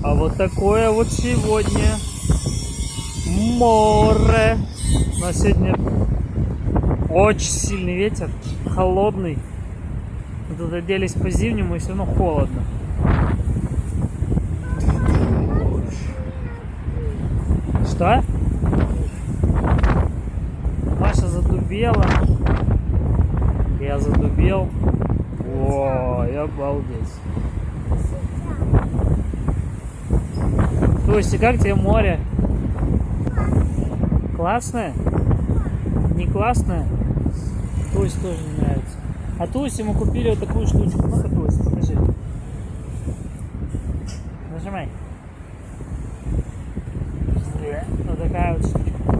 А вот такое вот сегодня море. На сегодня очень сильный ветер, холодный. Мы тут оделись по-зимнему и все равно холодно. Что? Маша задубела. Я задубел. О, я обалдеть. Туси, как тебе море? Классное? Не классное? Туси тоже не нравится. А Туси мы купили вот такую штучку. Ну-ка, Туси, покажи. Нажимай. Вот такая вот штучка.